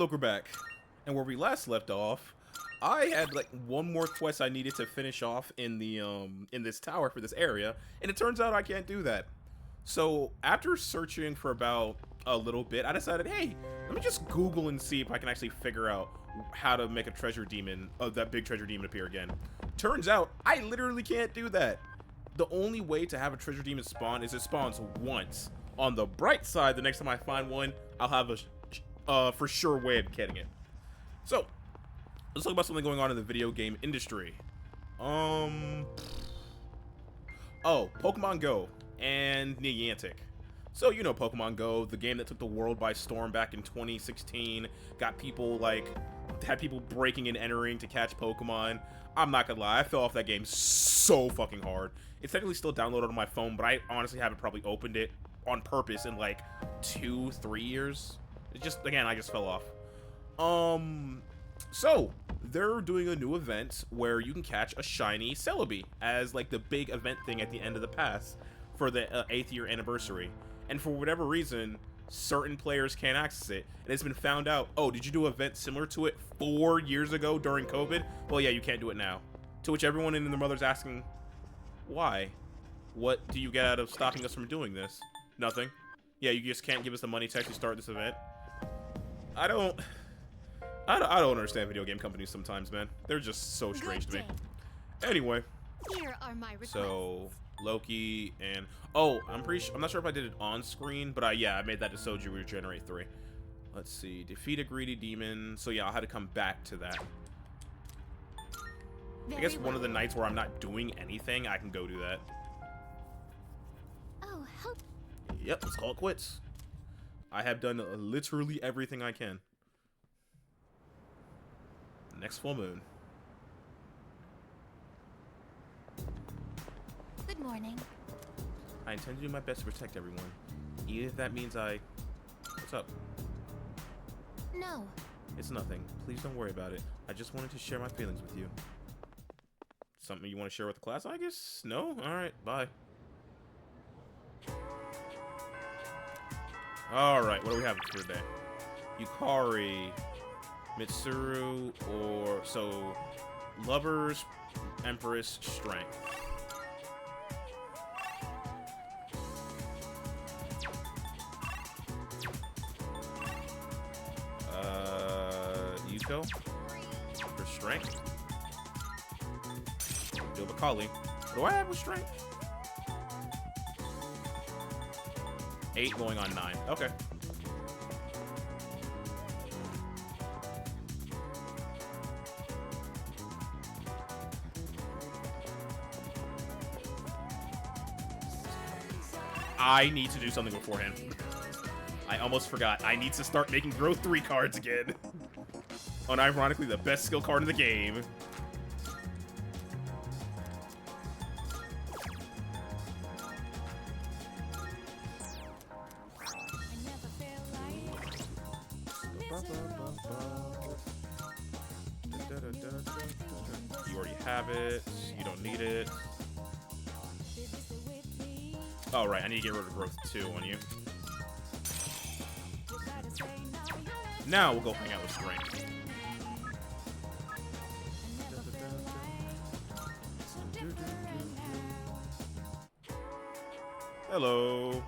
look, we're back. And where we last left off, I had like one more quest I needed to finish off in the in this tower for this area, and it turns out I can't do that. So after searching for about a little bit, I decided, hey, let me just Google and see if I can actually figure out how to make a treasure demon, that big treasure demon appear again. Turns out I literally can't do that. The only way to have a treasure demon spawn is it spawns once. On the bright side, the next time I find one, I'll have a for sure way of getting it. So, let's talk about something going on in the video game industry. Oh, Pokemon Go and Niantic. So, you know Pokemon Go, the game that took the world by storm back in 2016, got people, like, had people breaking and entering to catch Pokemon. I'm not gonna lie, I fell off that game so fucking hard. It's technically still downloaded on my phone, but I honestly haven't probably opened it on purpose in, like, 2-3 years. It just, again, I just fell off. So, they're doing a new event where you can catch a shiny Celebi as, like, the big event thing at the end of the pass for the 8th year anniversary. And for whatever reason, certain players can't access it. And it's been found out, oh, did you do an event similar to it 4 years ago during COVID? Well, yeah, you can't do it now. To which everyone and their mother's asking, why? What do you get out of stopping us from doing this? Nothing. Yeah, you just can't give us the money to actually start this event. I don't understand video game companies sometimes, man. They're just so strange to me. Anyway. Here are my requests. So, Loki and... Oh, I'm not sure if I did it on screen, but yeah, I made that to Soju Regenerate 3. Let's see. Defeat a greedy demon. So yeah, I'll have to come back to that. I guess one of the nights where I'm not doing anything, I can go do that. Oh, help. Yep, let's call it quits. I have done literally everything I can. Next full moon. Good morning. I intend to do my best to protect everyone. Even if that means What's up? No. It's nothing. Please don't worry about it. I just wanted to share my feelings with you. Something you want to share with the class, I guess? No? Alright, bye. Alright, what do we have for today? Yukari, Mitsuru, or... So, Lovers, Empress, Strength. Yuko for Strength. Deal with Kali. What do I have with Strength? 8 going on 9. Okay. I need to do something beforehand. I almost forgot. I need to start making Growth 3 cards again. Unironically, the best skill card in the game. You already have it. You don't need it. Oh, right. I need to get rid of Growth 2 on you. Now we'll go hang out with Strength. Hello.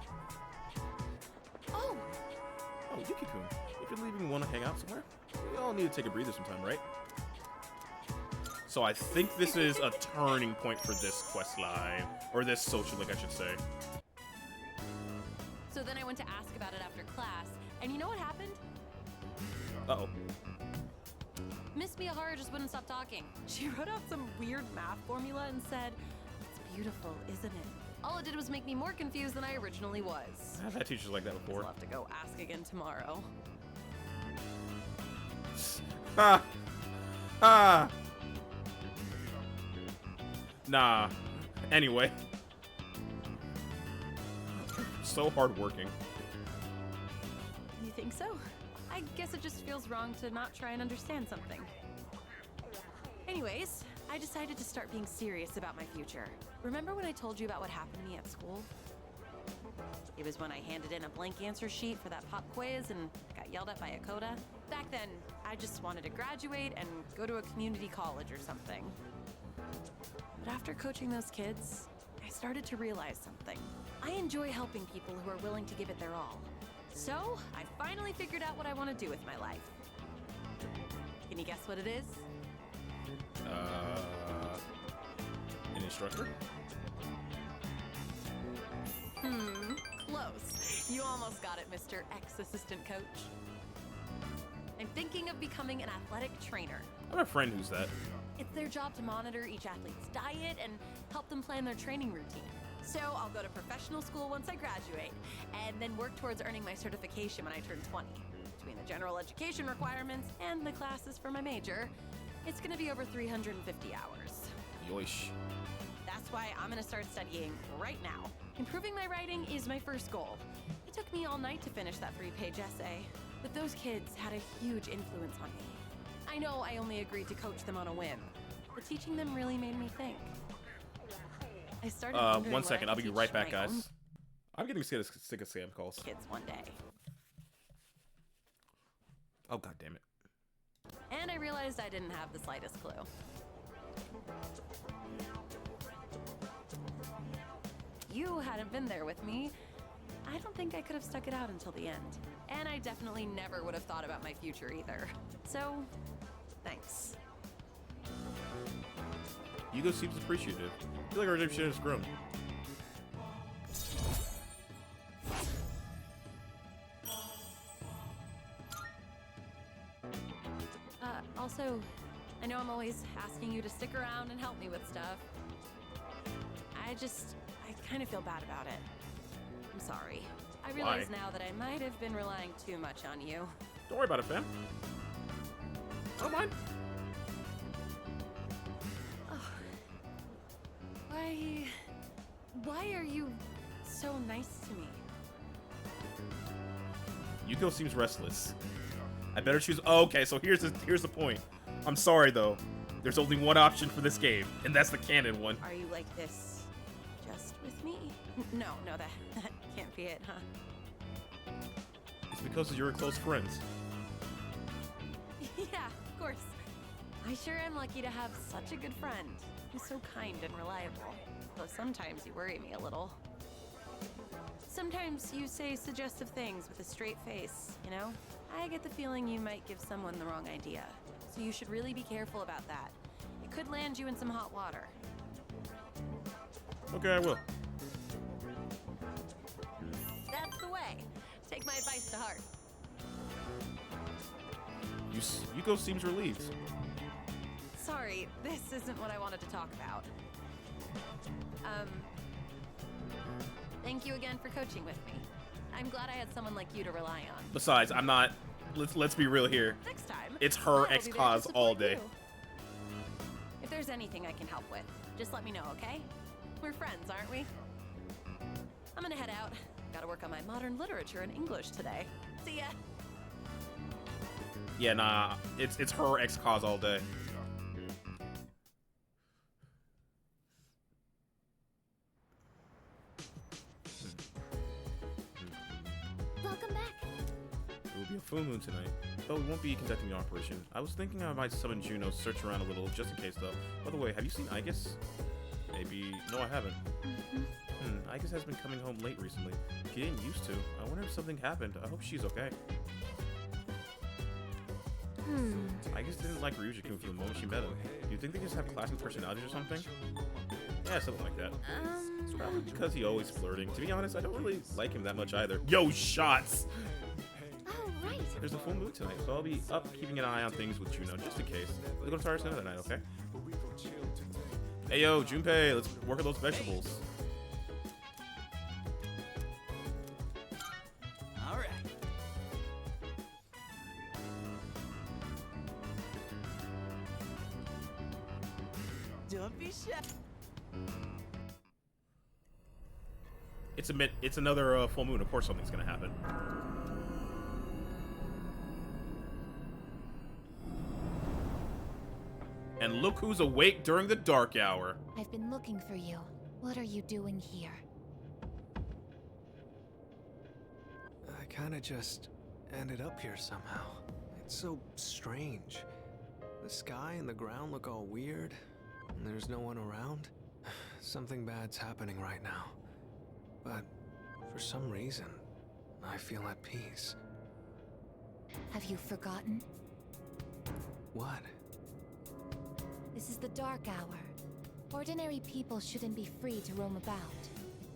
Oh, Yuki-kun. If you're leaving, you want to hang out somewhere? We all need to take a breather sometime, right? So I think this is a turning point for this quest line, or this social link, I should say. So then I went to ask about it after class, and you know what happened? Uh-oh. Miss Miyahara just wouldn't stop talking. She wrote out some weird math formula and said, "It's beautiful, isn't it?" All it did was make me more confused than I originally was. I've had teachers like that before. I'll have to go ask again tomorrow. Ah! Ah! Nah. Anyway. So hardworking. You think so? I guess it just feels wrong to not try and understand something. Anyways, I decided to start being serious about my future. Remember when I told you about what happened to me at school? It was when I handed in a blank answer sheet for that pop quiz and got yelled at by a coda. Back then, I just wanted to graduate and go to a community college or something. But after coaching those kids, I started to realize something. I enjoy helping people who are willing to give it their all. So, I finally figured out what I want to do with my life. Can you guess what it is? An instructor? Close. You almost got it, Mr. Ex-Assistant Coach. I'm thinking of becoming an athletic trainer. I have a friend who's that. It's their job to monitor each athlete's diet and help them plan their training routine. So I'll go to professional school once I graduate, and then work towards earning my certification when I turn 20. Between the general education requirements and the classes for my major, it's gonna be over 350 hours. Yoish. That's why I'm gonna start studying right now. Improving my writing is my first goal. It took me all night to finish that 3-page essay, but those kids had a huge influence on me. I know I only agreed to coach them on a whim, but teaching them really made me think. I started wondering 1 what I second. I'll could be teach right back, my own guys. I'm getting sick of scam calls. kids one day. Oh, god damn it. And I realized I didn't have the slightest clue. You hadn't been there with me. I don't think I could have stuck it out until the end. And I definitely never would have thought about my future either. So, thanks. Hugo seems appreciative. I feel like our relationship has grown. Also, I know I'm always asking you to stick around and help me with stuff. I kind of feel bad about it. I'm sorry. I realize now that I might have been relying too much on you. Don't worry about it, fam. I don't mind. Why are you so nice to me? Yuko seems restless. I better choose. Oh, okay, so here's the point. I'm sorry though. There's only one option for this game, and that's the canon one. Are you like this just with me? No, that can't be it, huh? It's because you're close friends. Yeah, of course. I sure am lucky to have such a good friend. He's so kind and reliable. Though sometimes you worry me a little. Sometimes you say suggestive things with a straight face, you know? I get the feeling you might give someone the wrong idea. So you should really be careful about that. It could land you in some hot water. Okay, I will. That's the way. Take my advice to heart. Yuko seems relieved. Sorry, this isn't what I wanted to talk about. Thank you again for coaching with me. I'm glad I had someone like you to rely on. Besides, I'm not. Let's be real here. Next time. It's her I'll be there to ex-cause all support day. you. If there's anything I can help with, just let me know, okay? We're friends, aren't we? I'm gonna head out. Gotta work on my modern literature and English today. See ya. Yeah, nah. It's her ex-cause all day. Welcome back. It will be a full moon tonight, but we won't be conducting the operation. I was thinking I might summon Juno, search around a little, just in case though. By the way, have you seen Igus? Maybe. No, I haven't. Igus has been coming home late recently. She didn't used to. I wonder if something happened. I hope she's okay. Igus didn't like Ryuji-kun from the moment she met him. Do you think they just have classic personalities or something? Yeah, something like that. It's probably because he always flirting. To be honest, I don't really like him that much either. Yo, shots! Oh, right. There's a full moon tonight, so I'll be up keeping an eye on things with Juno, just in case. We'll go to Taurus another night, okay? Hey yo, Junpei, let's work on those vegetables. Alright. Don't be shy. It's another full moon. Of course, something's gonna happen. And look who's awake during the dark hour. I've been looking for you. What are you doing here? kinda just ended up here somehow. It's so strange. The sky and the ground look all weird, and there's no one around. Something bad's happening right now. But for some reason, I feel at peace. Have you forgotten? What? This is the Dark Hour. Ordinary people shouldn't be free to roam about.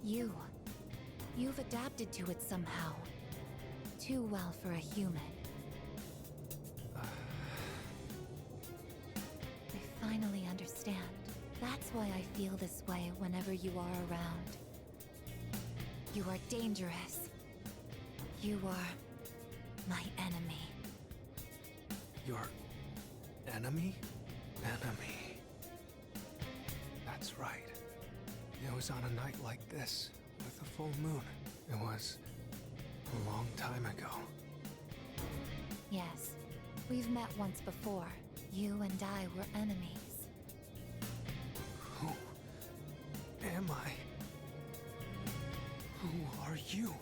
You've adapted to it somehow. Too well for a human. I finally understand. That's why I feel this way whenever you are around. You are dangerous. You are my enemy. Your enemy? Enemy. That's right. It was on a night like this, with a full moon. It was a long time ago. Yes, we've met once before. You and I were enemies. Who am I? Who are you?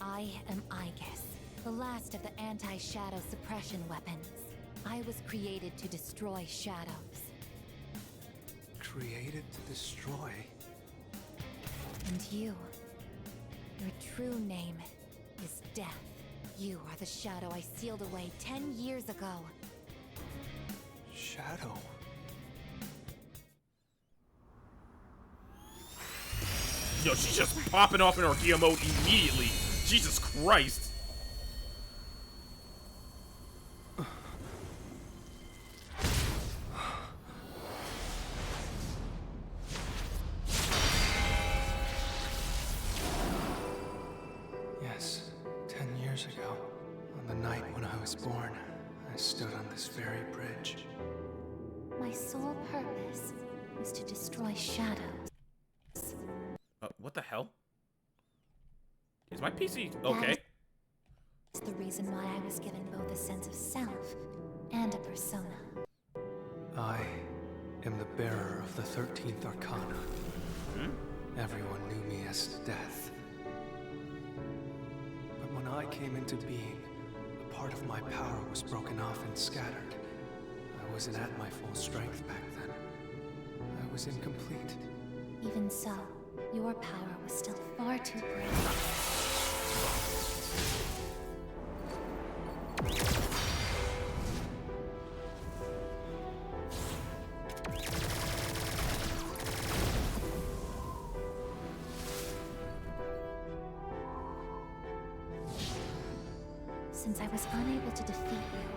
I am Aegis, the last of the anti-shadow suppression weapons. I was created to destroy shadows. Created to destroy? And you, your true name is Death. You are the shadow I sealed away 10 years ago. Shadow? Yo, she's just popping off in Orgia mode immediately. Jesus Christ. Yes, 10 years ago, on the night when I was born, I stood on this very bridge. My sole purpose was to destroy shadows. What the hell? Is my PC okay? That's the reason why I was given both a sense of self and a persona. I am the bearer of the 13th Arcana. Everyone knew me as Death. But when I came into being, a part of my power was broken off and scattered. I wasn't at my full strength back then. I was incomplete. Even so, your power was still far too great. Since I was unable to defeat you,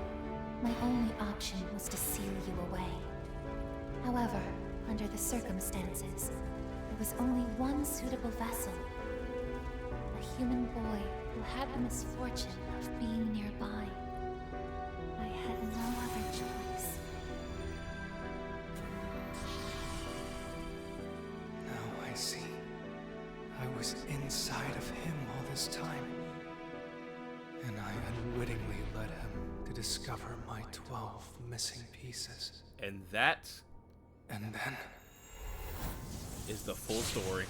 my only option was to seal you away. However, under the circumstances, there was only one suitable vessel. A human boy who had the misfortune of being nearby. I had no other choice. Now I see. I was inside of him all this time. And I unwittingly led him to discover my 12 missing pieces. And that And then... is the full story.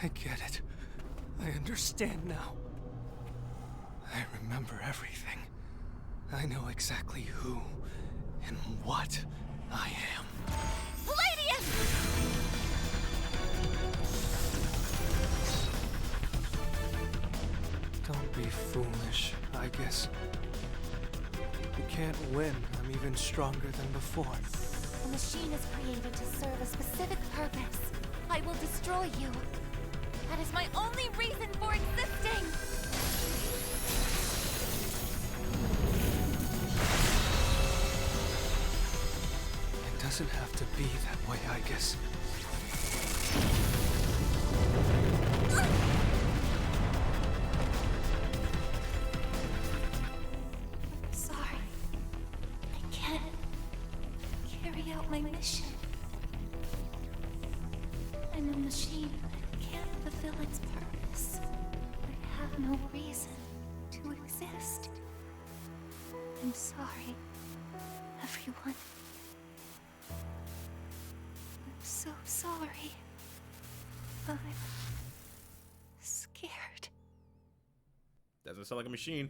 I get it. I understand now. I remember everything. I know exactly who and what I am. Palladium! Don't be foolish, I guess. You can't win. I'm even stronger than before. The machine is created to serve a specific purpose. I will destroy you. That is my only reason for existing! It doesn't have to be that way, I guess. Sorry. I can't carry out my mission. I'm a machine that can't fulfill its purpose. I have no reason to exist. I'm sorry, everyone. I'm so sorry. I'm scared. Doesn't sound like a machine.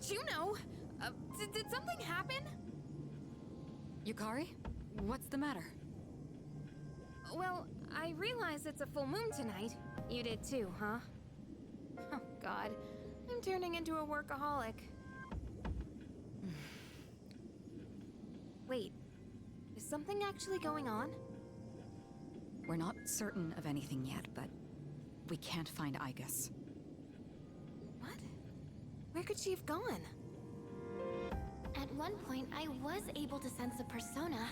Juno! Did something happen? Yukari? What's the matter? Well, I realize it's a full moon tonight. You did too, huh? Oh god, I'm turning into a workaholic. Wait, is something actually going on? We're not certain of anything yet, but we can't find Aigis. What? Where could she have gone? At one point, I was able to sense a persona,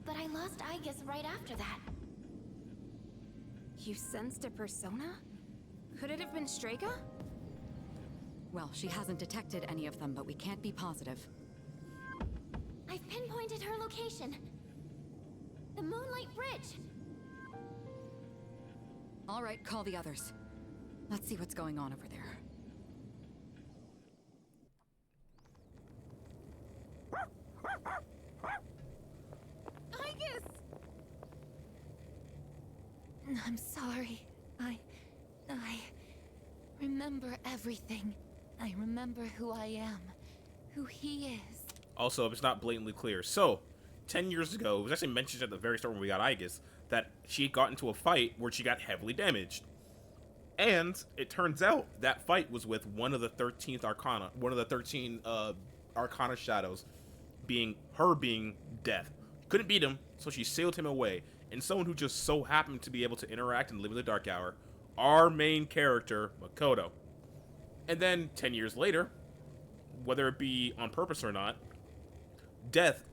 but I lost Aigis right after that. You sensed a persona? Could it have been Strega? Well, she hasn't detected any of them, but we can't be positive. I've pinpointed her location. The Moonlight Bridge. All right, call the others. Let's see what's going on over there. Aigis! I'm sorry. I remember everything. I remember who I am, who he is. Also, if it's not blatantly clear, so 10 years ago, it was actually mentioned at the very start when we got Aigis that she got into a fight where she got heavily damaged. And it turns out that fight was with one of the 13th Arcana, one of the 13 Arcana shadows, being Death. Couldn't beat him, so she sailed him away. And someone who just so happened to be able to interact and live in the Dark Hour, our main character, Makoto. And then 10 years later, whether it be on purpose or not, Death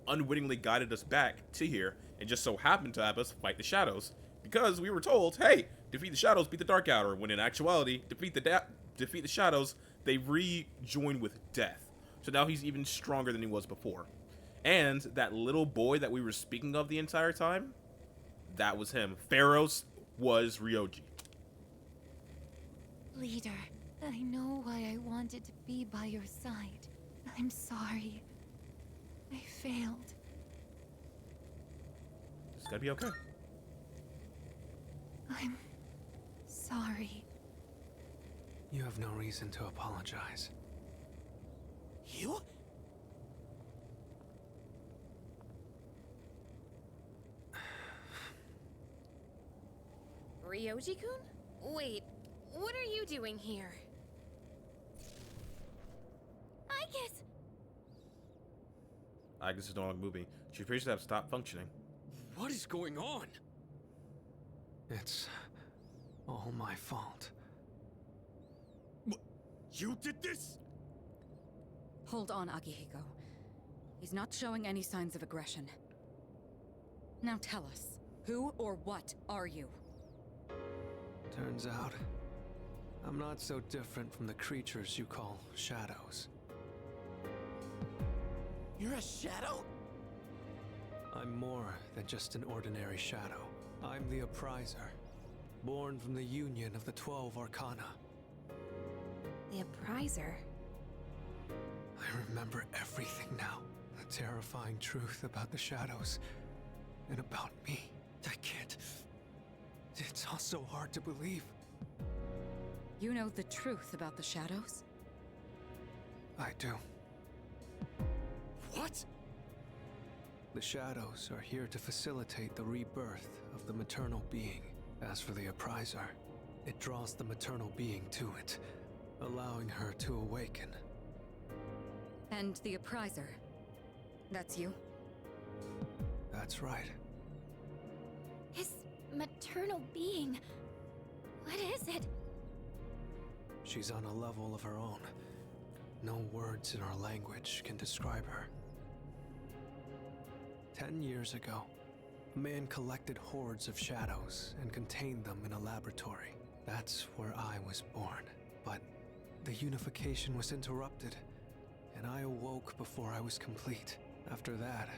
unwittingly guided us back to here and just so happened to have us fight the shadows because we were told, hey, defeat the shadows, beat the Dark Hour, when in actuality, defeat the shadows, they rejoin with Death. So now he's even stronger than he was before. And that little boy that we were speaking of the entire time, that was him. Pharaohs was Ryoji. Leader, I know why I wanted to be by your side. I'm sorry. I failed. It's gotta be okay. I'm sorry. You have no reason to apologize. You? Ryoji-kun? Wait, what are you doing here? Aigis! Aigis is no longer moving. She appears to have stopped functioning. What is going on? It's all my fault. You did this? Hold on, Akihiko. He's not showing any signs of aggression. Now tell us, who or what are you? Turns out, I'm not so different from the creatures you call shadows. You're a shadow? I'm more than just an ordinary shadow. I'm the Appriser, born from the union of the 12 Arcana. The Appriser? I remember everything now. The terrifying truth about the shadows and about me. I can't. It's all so hard to believe. You know the truth about the shadows? I do. What? The shadows are here to facilitate the rebirth of the maternal being. As for the Appriser, it draws the maternal being to it, allowing her to awaken. And the Appriser. That's you? That's right. His maternal being. What is it? She's on a level of her own. No words in our language can describe her. 10 years ago, a man collected hordes of shadows and contained them in a laboratory. That's where I was born. But the unification was interrupted, and I awoke before I was complete. After that,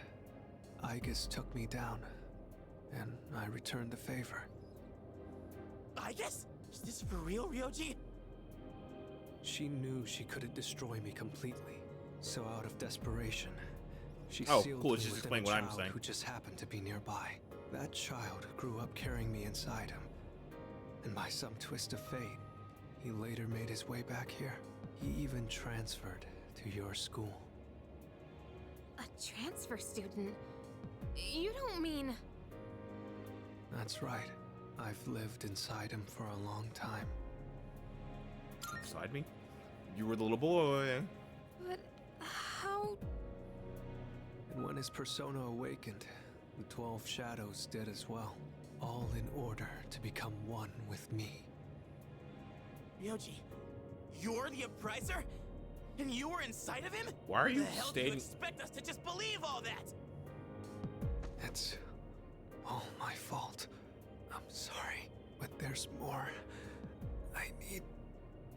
Aigis took me down, and I returned the favor. Aigis? Is this for real, Ryoji? She knew she couldn't destroy me completely, so out of desperation, she Oh, sealed cool, me it's just within explain a what I'm child saying. who just happened to be nearby. That child grew up carrying me inside him. And by some twist of fate, he later made his way back here. He even transferred to your school. A transfer student? You don't mean... That's right. I've lived inside him for a long time. Inside me? You were the little boy. But how... And when his persona awakened, the 12 shadows did as well. All in order to become one with me. Ryoji, you're the Appriser? And you were inside of him? Why are you the hell do you stating? expect us to just believe all that? It's all my fault. I'm sorry, but there's more I need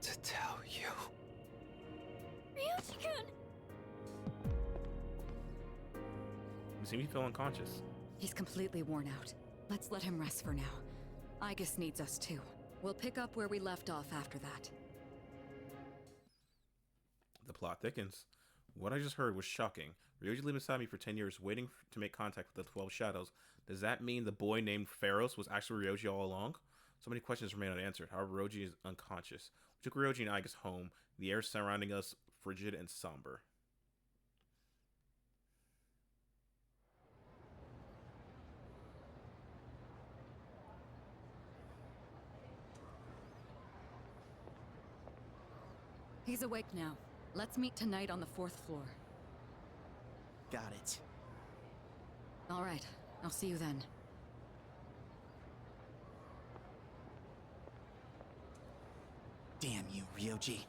to tell you. Ryoji-kun! You seem to feel unconscious. He's completely worn out. Let's let him rest for now. Aigis needs us too. We'll pick up where we left off after that. The plot thickens. What I just heard was shocking. Ryoji lived inside me for 10 years, waiting to make contact with the 12 shadows. Does that mean the boy named Pharos was actually Ryoji all along? So many questions remain unanswered. However, Ryoji is unconscious. We took Ryoji and Aigis home. The air surrounding us frigid and somber. He's awake now. Let's meet tonight on the 4th floor. Got it. All right, I'll see you then. Damn you, Ryoji.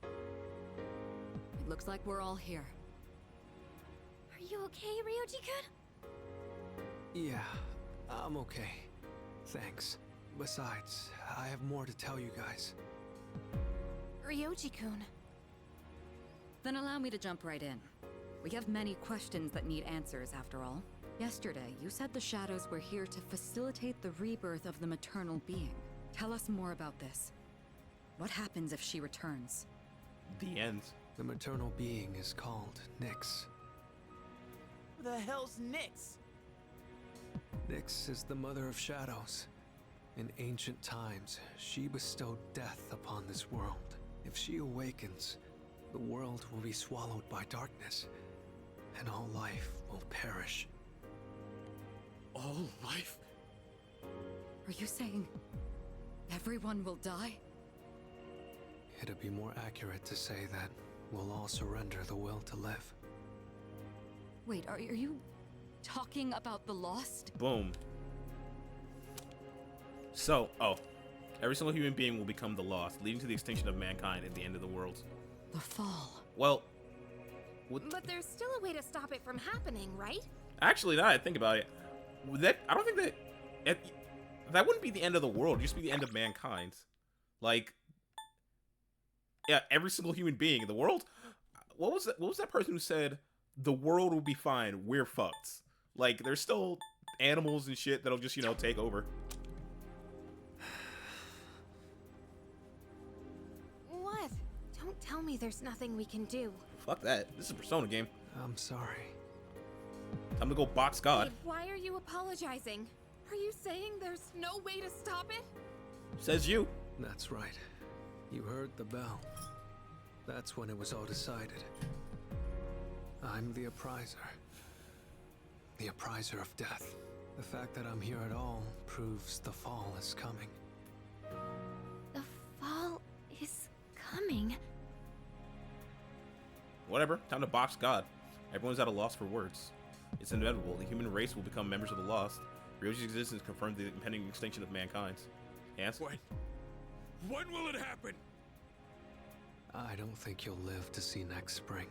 It looks like we're all here. Are you okay, Ryoji-kun? Yeah, I'm okay. Thanks. Besides, I have more to tell you guys. Ryoji-kun. Then allow me to jump right in. We have many questions that need answers, after all. Yesterday, you said the shadows were here to facilitate the rebirth of the maternal being. Tell us more about this. What happens if she returns? The end. The maternal being is called Nyx. Who the hell's Nyx? Nyx is the mother of shadows. In ancient times, she bestowed death upon this world. If she awakens, the world will be swallowed by darkness, and all life will perish. All life? Are you saying everyone will die? It'd be more accurate to say that we'll all surrender the will to live. Wait, are you talking about the Lost? Boom. So, every single human being will become the Lost, leading to the extinction of mankind at the end of the world. The Fall. Well, But there's still a way to stop it from happening, right? actually, now that I think about it, I don't think that wouldn't be the end of the world. It'd just be the end of mankind. Like, yeah, every single human being in the world. What was that person who said the world will be fine? We're fucked. Like, there's still animals and shit that'll just take over. What? Don't tell me there's nothing we can do. Fuck that. This is a Persona game. I'm sorry. Time to go box God. Wait, why are you apologizing? Are you saying there's no way to stop it? Says you. That's right. You heard the bell. That's when it was all decided. I'm the Appriser. The Appriser of Death. The fact that I'm here at all proves the Fall is coming. The Fall is coming. Whatever. Time to box God. Everyone's at a loss for words. It's inevitable. The human race will become members of the Lost. Ryoji's existence confirmed the impending extinction of mankind. Yes? When will it happen? I don't think you'll live to see next spring.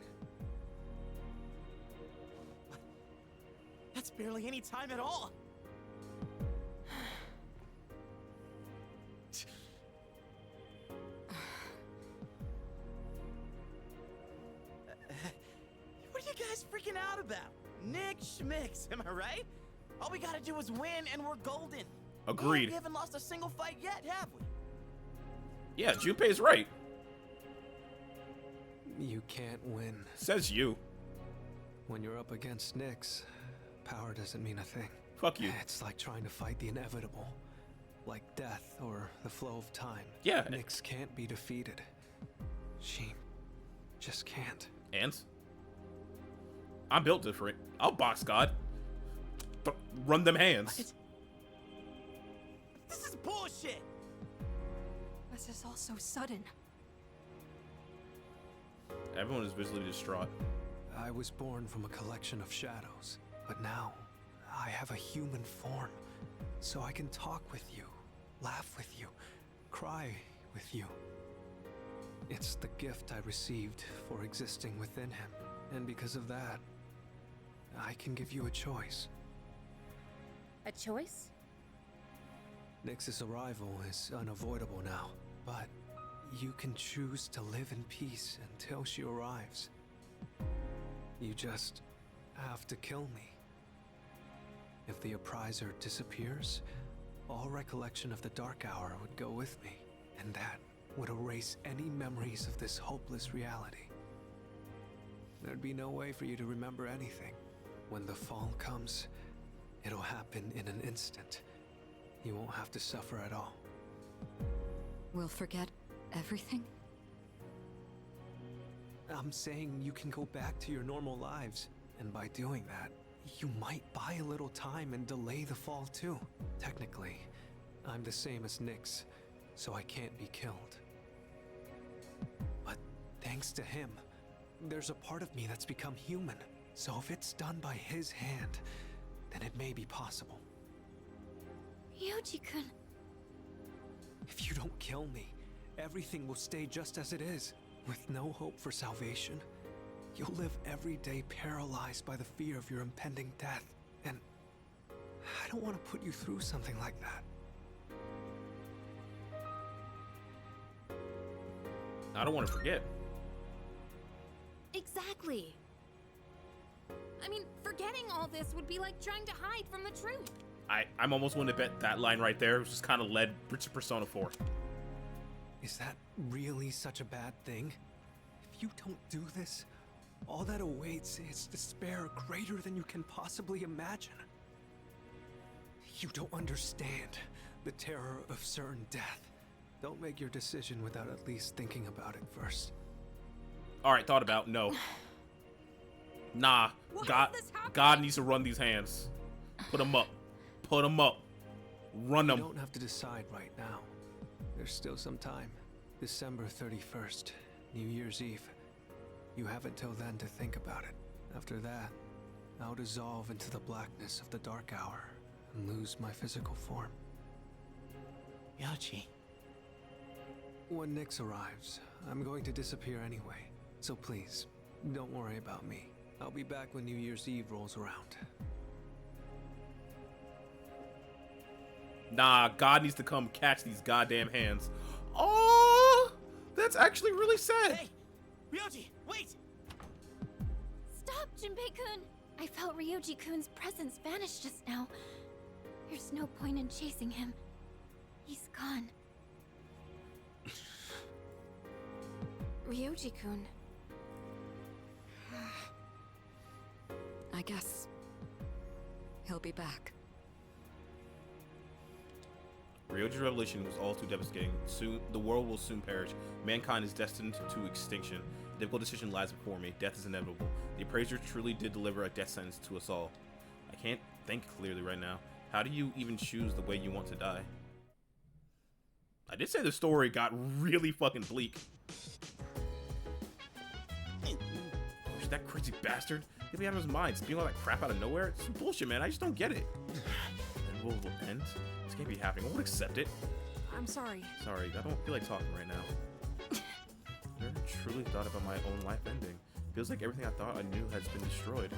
That's barely any time at all. What are you guys freaking out about? Nick Schmicks, am I right? All we gotta do is win and we're golden. Agreed. We haven't lost a single fight yet, have we? Yeah, Junpei's right. You can't win. Says you. When you're up against Nyx, power doesn't mean a thing. Fuck you. It's like trying to fight the inevitable. Like death or the flow of time. Yeah. Nyx can't be defeated. She just can't. And I'm built different. I'll box God. Run them hands. What? This is bullshit. This is all so sudden. Everyone is visibly distraught. I was born from a collection of shadows, but now I have a human form, so I can talk with you, laugh with you, cry with you. It's the gift I received for existing within him, and because of that, I can give you a choice. A choice? Nyx's arrival is unavoidable now, but you can choose to live in peace until she arrives. You just have to kill me. If the Appriser disappears, all recollection of the Dark Hour would go with me, and that would erase any memories of this hopeless reality. There'd be no way for you to remember anything. When the fall comes, it'll happen in an instant. You won't have to suffer at all. We'll forget everything? I'm saying you can go back to your normal lives, and by doing that, you might buy a little time and delay the fall too. Technically, I'm the same as Nyx, so I can't be killed. But thanks to him, there's a part of me that's become human. So if it's done by his hand, then it may be possible. Ryoji-kun. If you don't kill me, everything will stay just as it is. With no hope for salvation, you'll live every day paralyzed by the fear of your impending death. And I don't want to put you through something like that. I don't want to forget. Exactly. I mean, forgetting all this would be like trying to hide from the truth. I'm almost willing to bet that line right there just kind of led to Persona 4. Is that really such a bad thing? If you don't do this, all that awaits is despair greater than you can possibly imagine. You don't understand the terror of certain death. Don't make your decision without at least thinking about it first. All right, thought about. No. Nah. Why God, is this happening? God needs to run these hands. Put them up. Put them up. Run You them. don't have to decide right now. There's still some time. December 31st, New Year's Eve. You have until then to think about it. After that, I'll dissolve into the blackness of the Dark Hour and lose my physical form. Ryoji. When Nyx arrives, I'm going to disappear anyway. So please, don't worry about me. I'll be back when New Year's Eve rolls around. Nah, God needs to come catch these goddamn hands. Oh, that's actually really sad. Hey! Ryoji, wait! Stop, Junpei-kun! I felt Ryoji-kun's presence vanish just now. There's no point in chasing him. He's gone. Ryoji-kun. I guess he'll be back. Ryoji's revelation was all too devastating. Soon, the world will soon perish. Mankind is destined to extinction. A difficult decision lies before me. Death is inevitable. The Appraiser truly did deliver a death sentence to us all. I can't think clearly right now. How do you even choose the way you want to die? I did say the story got really fucking bleak. That crazy bastard. He'll be out of his mind, spewing all that crap out of nowhere. It's some bullshit, man. I just don't get it. And will end? This can't be happening. I won't accept it. I'm sorry. Sorry, I don't feel like talking right now. I never truly thought about my own life ending. Feels like everything I thought I knew has been destroyed.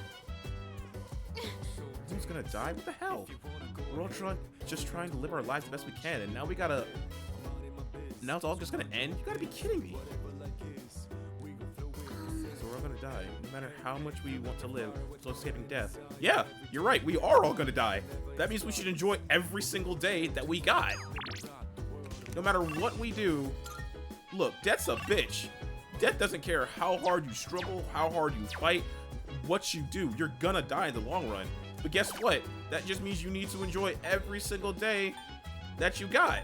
Someone's gonna die? What the hell? We're all just trying to live our lives the best we can, and now we gotta... Now it's all just gonna end? You gotta be kidding me. So we're all gonna die. No matter how much we want to live, still escaping death. Yeah, you're right. We are all gonna die. That means we should enjoy every single day that we got. No matter what we do. Look, death's a bitch. Death doesn't care how hard you struggle, how hard you fight, what you do. You're gonna die in the long run. But guess what? That just means you need to enjoy every single day that you got.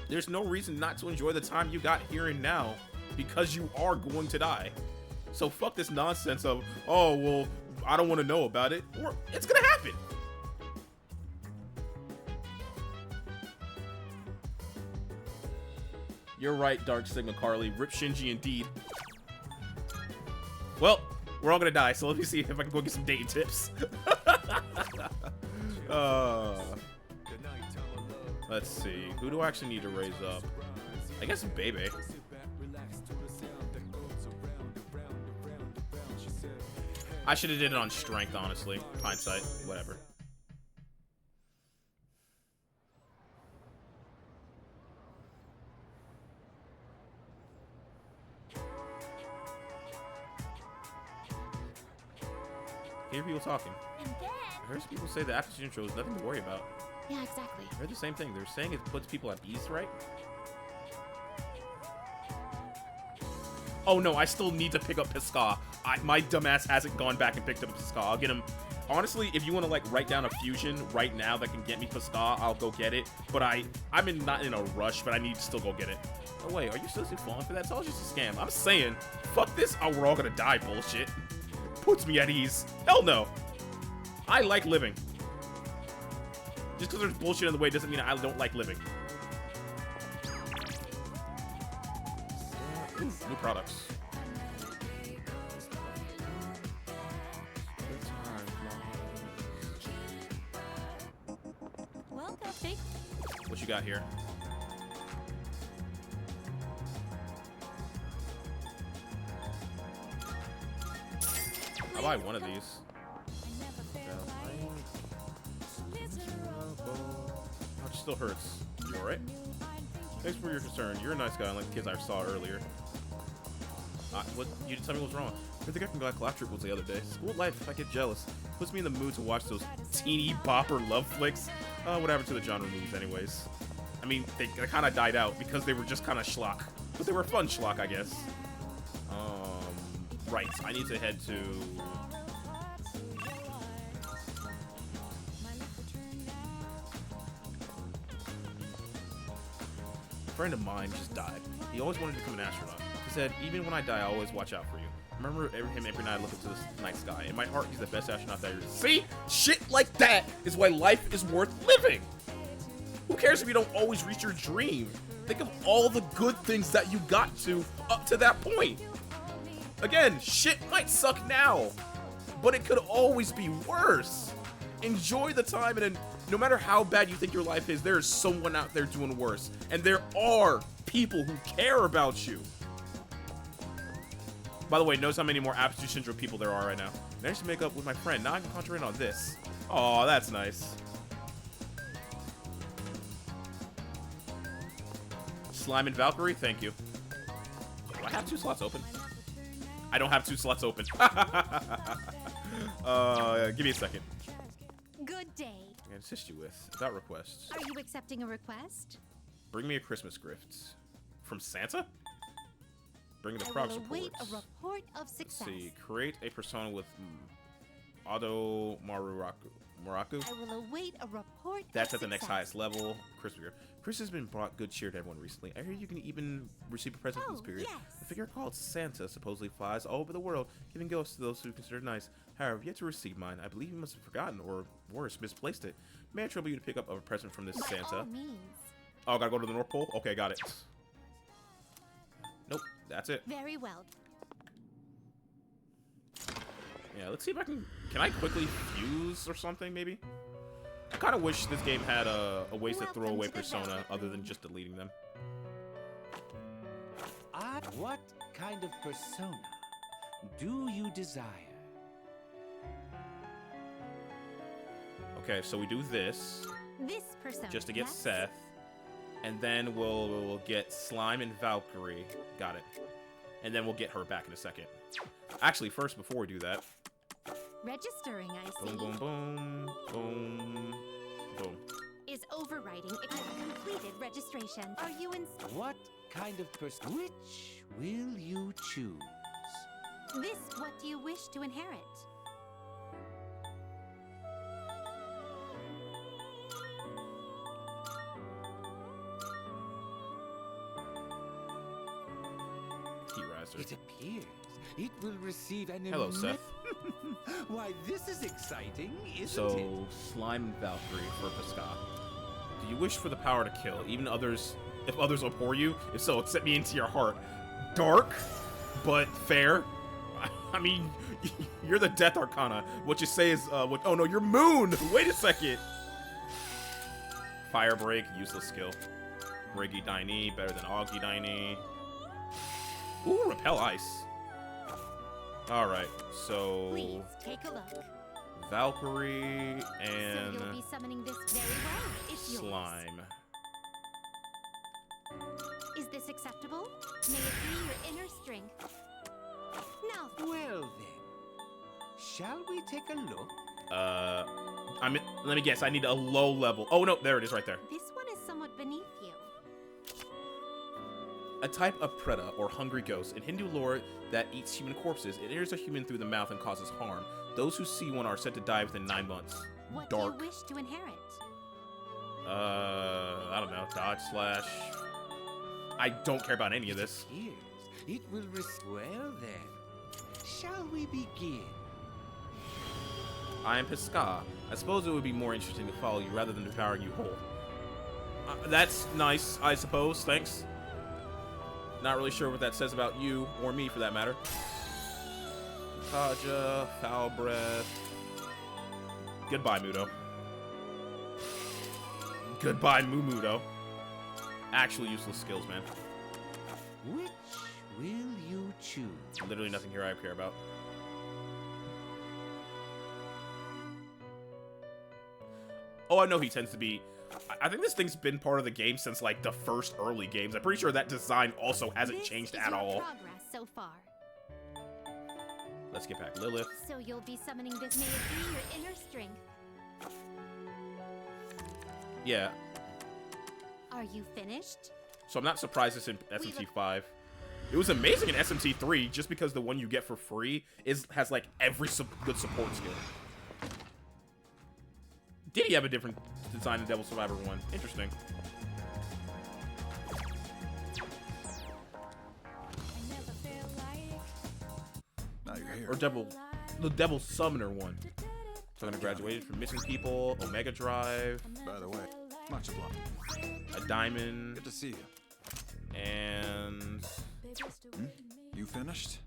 There's no reason not to enjoy the time you got here and now because you are going to die. So fuck this nonsense of, oh, well, I don't want to know about it. Or it's gonna happen. You're right, Dark Sigma Carly. Rip Shinji indeed. Well, we're all gonna die, so let me see if I can go get some dating tips. Let's see. Who do I actually need to raise up? I guess Bebe. I should have did it on strength, honestly. Hindsight, whatever. I hear people talking. I heard people say the after intro is nothing to worry about. Yeah, exactly. I heard the same thing. They're saying it puts people at ease, right? Oh no, I still need to pick up Pisca. My dumbass hasn't gone back and picked up Pisca. I'll get him. Honestly, if you want to like write down a fusion right now that can get me Pisca, I'll go get it. But I'm not in a rush, but I need to still go get it. Oh wait, are you seriously falling for that? It's all just a scam. I'm saying, fuck this. Oh, we're all gonna die bullshit. Puts me at ease. Hell no. I like living. Just because there's bullshit in the way doesn't mean I don't like living. Ooh, new products. Well, Bestie. What you got here? I'll buy one of these. It still hurts. You alright? Thanks for your concern. You're a nice guy, unlike the kids I saw earlier. What? You didn't tell me what's wrong. I think I can go Galactic was the other day. School life, I get jealous. Puts me in the mood to watch those teeny bopper love flicks. What happened to the genre movies anyways? I mean, they kind of died out because they were just kind of schlock. But they were fun schlock, I guess. Right. I need to head to... A friend of mine just died. He always wanted to become an astronaut. He said, even when I die, I'll always watch out for you. I remember him every night I look into this night sky. In my heart, he's the best astronaut that ever. See? Shit like that is why life is worth living. Who cares if you don't always reach your dream? Think of all the good things that you got to up to that point. Again, shit might suck now, but it could always be worse. Enjoy the time, and no matter how bad you think your life is, there is someone out there doing worse. And there are people who care about you. By the way, notice how many more Aptitude Syndrome people there are right now. Managed to make up with my friend. Now I can concentrate on this. Oh, that's nice. Slime and Valkyrie, thank you. Do I have 2 slots open? I don't have 2 slots open. Give me a second. Good day. I can assist you with without requests. Are you accepting a request? Bring me a Christmas gift. From Santa? Bring the I progress will await reports. a report of success. Let's see. Create a persona with Auto Muraku. I will await a report That's of at the next success. highest level. Chris has been brought good cheer to everyone recently. I hear you can even receive a present in this period. Yes. A figure called Santa supposedly flies all over the world, giving gifts to those who consider nice. However, I've yet to receive mine. I believe you must have forgotten, or worse, misplaced it. May I trouble you to pick up a present from this By Santa? all means. Oh, I gotta go to the North Pole? Okay, got it. Nope, that's it. Very well. Yeah, let's see if I can I quickly fuse or something, maybe? I kind of wish this game had a ways to throw Welcome away to the Persona Velvet other Room. than just deleting them. What kind of persona do you desire? Okay, so we do this This persona. just to get yes? Seth, and then we'll get Slime and Valkyrie. Got it. And then we'll get her back in a second. Actually, first, before we do that, Registering, I see. boom, boom, boom, boom, boom. Is overriding a completed registration. Are you in? What kind of person. Which will you choose? This, what do you wish to inherit? Key Riser. It appears it will receive an Hello, immense- Seth. Why, this is exciting, isn't it? So, Slime and Valkyrie for Pascal. Do you wish for the power to kill, even others, if others abhor you? If so, accept me into your heart. Dark, but fair. I mean, you're the Death Arcana. What you say is, oh no, you're Moon! Wait a second! Fire Break, useless skill. Reggie Dyne, better than Augie Dyne. Ooh, Repel Ice. Alright, so... Please take a look. Valkyrie So and you'll be summoning this very well. It's yours. Slime. Is this acceptable? May it be your inner strength. Now, Well then, shall we take a look? Let me guess, I need a low level. Oh no, there it is right there. this one is somewhat beneath you. A type of preta, or hungry ghost, in Hindu lore that eats human corpses. It enters a human through the mouth and causes harm. Those who see one are said to die within 9 months. What Dark. do you wish to inherit? I don't know. Dodge slash. I don't care about any of this. Here's, it will well then, shall we begin? I am Pisca. I suppose it would be more interesting to follow you rather than devour you whole. That's nice, I suppose. Thanks. Not really sure what that says about you, or me for that matter. Kaja, Foul Breath. Goodbye, Mudo. Goodbye, Mumudo. Actually useless skills, man. Which will you choose? Literally nothing here I care about. Oh, I know he tends to be... I think this thing's been part of the game since, like, the first early games. I'm pretty sure that design also hasn't This changed is at your all. progress so far. Let's get back. Lilith. So you'll be summoning this. May it be your inner strength. Yeah. Are you finished? So I'm not surprised it's in SMT5. It was amazing in SMT3 just because the one you get for free has, like, every good support skill. Did he have a different design in Devil Survivor 1? Interesting. Now you're here. Or the Devil Summoner 1. So I'm gonna graduate from Missing People, Omega Drive, By the way, much obliged. a Diamond, Good to see you. and You finished?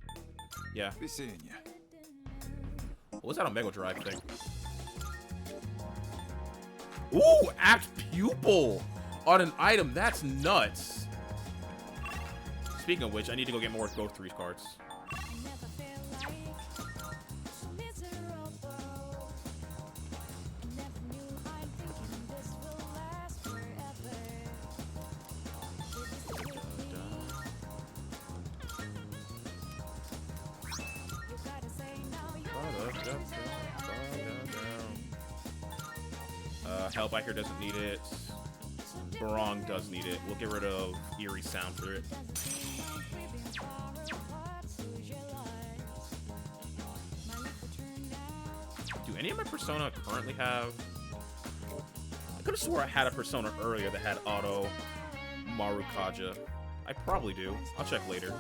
yeah. Be seeing you. What was that Omega Drive thing? Ooh, Act Pupil on an item. That's nuts. Speaking of which, I need to go get more Go 3 cards. Hellbiker doesn't need it. Barong does need it. We'll get rid of Eerie Sound for it. Do any of my Persona currently have... I could have swore I had a Persona earlier that had auto Marukaja. I probably do. I'll check later.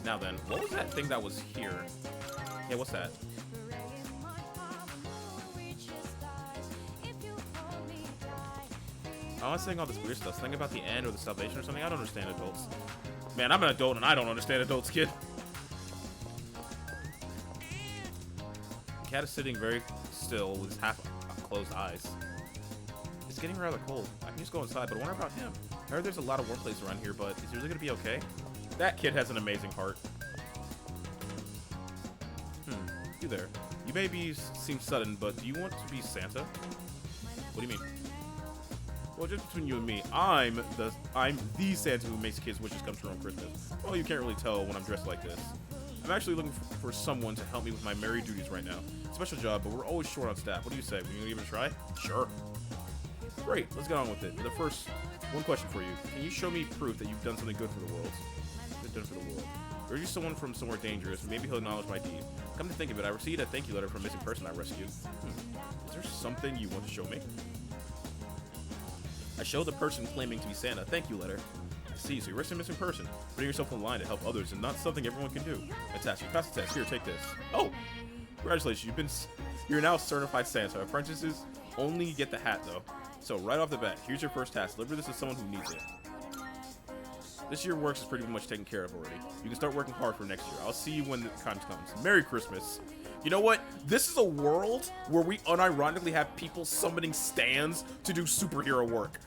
Now then, what was that thing that was here? Yeah, what's that? I was saying all this weird stuff. Something about the end or the salvation or something. I don't understand adults. Man, I'm an adult and I don't understand adults, kid. The cat is sitting very still with his half closed eyes. It's getting rather cold. I can just go inside, but I wonder about him. I heard there's a lot of workplace around here, but is he really gonna be okay? That kid has an amazing heart. You there. You may seem sudden, but do you want to be Santa? What do you mean? Well, just between you and me, I'm the Santa who makes kids' wishes come true on Christmas. Well, you can't really tell when I'm dressed like this. I'm actually looking for someone to help me with my merry duties right now. Special job, but we're always short on staff. What do you say? Will you give it a try? Sure. Great, let's get on with it. The first, one question for you. Can you show me proof that you've done something good for the world? Good for the world. Or are you someone from somewhere dangerous? Maybe he'll acknowledge my deed. Come to think of it, I received a thank you letter from a missing person I rescued. Is there something you want to show me? I show the person claiming to be Santa. Thank you letter. I see, so you're a missing person. Putting yourself in line to help others and not something everyone can do. Fantastic. You passed the test. Here, take this. Oh! Congratulations, you're now certified Santa. Apprentices only get the hat though. So right off the bat, here's your first task. Deliver this to someone who needs it. This year works is pretty much taken care of already. You can start working hard for next year. I'll see you when the time comes. Merry Christmas. You know what? This is a world where we unironically have people summoning stands to do superhero work.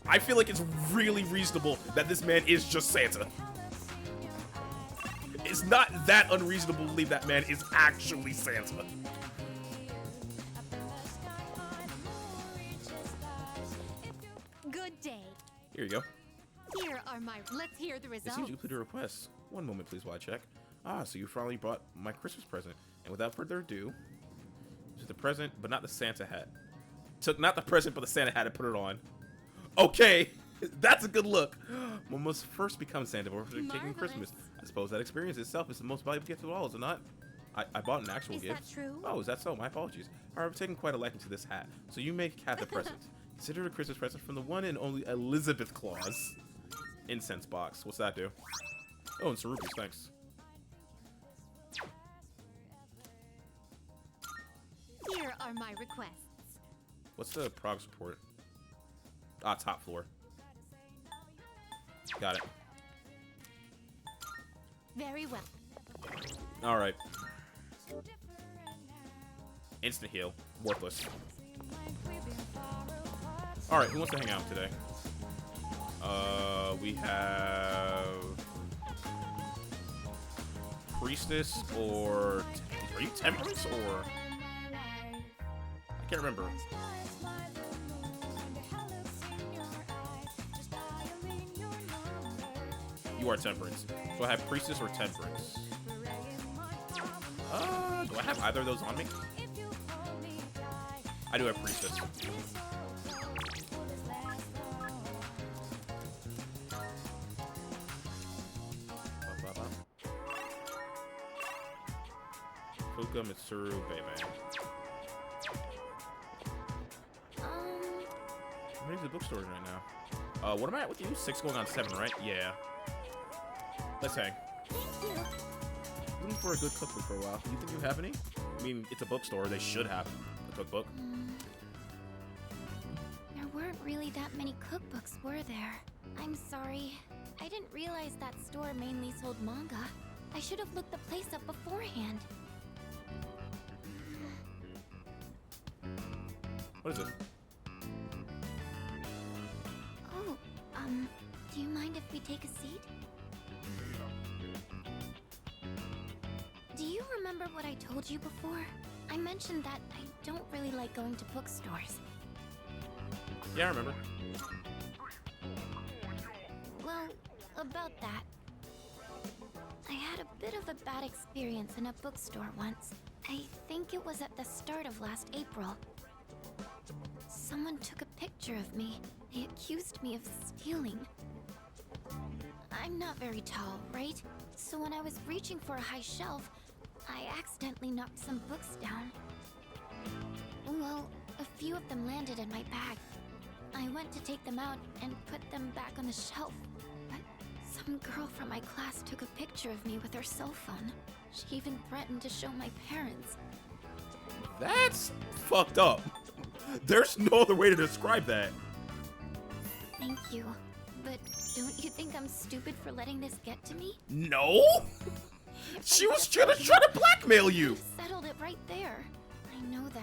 I feel like it's really reasonable that this man is just Santa. It's not that unreasonable to believe that man is actually Santa. Good day. Here you go. Here are my. Let's hear the It results. seems you completed a request. One moment, please, while I check. Ah, so you finally brought my Christmas present. And without further ado, took the present, but not the Santa hat. Took not the present, but the Santa hat and put it on. Okay, that's a good look. One must first become Santa before taking Christmas. I suppose that experience itself is the most valuable gift of all, is it not? I bought an actual gift. Is that true? Oh, is that so? My apologies. I've taken quite a liking to this hat, so you may have the present. Consider it a Christmas present from the one and only Elizabeth Claus. Incense box. What's that do? Oh, and some rupees, thanks. Here are my requests. What's the progress report? Ah, top floor. Got it. Very well. Alright. Instant heal. Worthless. Alright, who wants to hang out today? We have... Priestess or... Are you Temperance or... I can't remember. You are Temperance. Do I have Priestess or Temperance? Do I have either of those on me? I do have Priestess. Fuka, Mitsuru, Bayman. I'm ready to the bookstore right now. What am I at with you? 6 going on 7, right? Yeah. Let's hang. Looking for a good cookbook for a while. You think you have any? I mean, it's a bookstore. They should have a cookbook. There weren't really that many cookbooks, were there? I'm sorry. I didn't realize that store mainly sold manga. I should have looked the place up beforehand. What is it? Oh, do you mind if we take a seat? Do you remember what I told you before? I mentioned that I don't really like going to bookstores. Yeah, I remember. Well, about that. I had a bit of a bad experience in a bookstore once. I think it was at the start of last April. Someone took a picture of me. They accused me of stealing. I'm not very tall, right? So when I was reaching for a high shelf, I accidentally knocked some books down. Well, a few of them landed in my bag. I went to take them out and put them back on the shelf, but some girl from my class took a picture of me with her cell phone. She even threatened to show my parents. That's fucked up. There's no other way to describe that. Thank you. But don't you think I'm stupid for letting this get to me? No? She was trying to blackmail you. I settled it right there. I know that.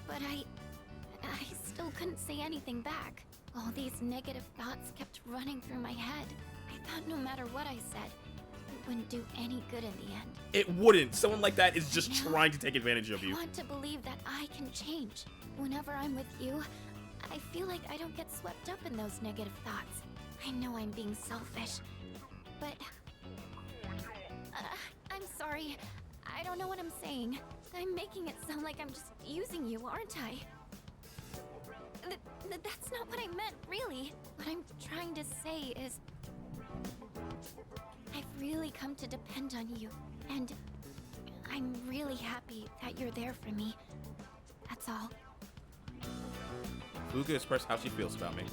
But I still couldn't say anything back. All these negative thoughts kept running through my head. I thought no matter what I said, it wouldn't do any good in the end. It wouldn't. Someone like that is just trying to take advantage of you. I want to believe that I can change. Whenever I'm with you, I feel like I don't get swept up in those negative thoughts. I know I'm being selfish, but... I'm sorry. I don't know what I'm saying. I'm making it sound like I'm just using you, aren't I? That's not what I meant, really. What I'm trying to say is... I've really come to depend on you, and I'm really happy that you're there for me. That's all. Fuka expressed how she feels about me.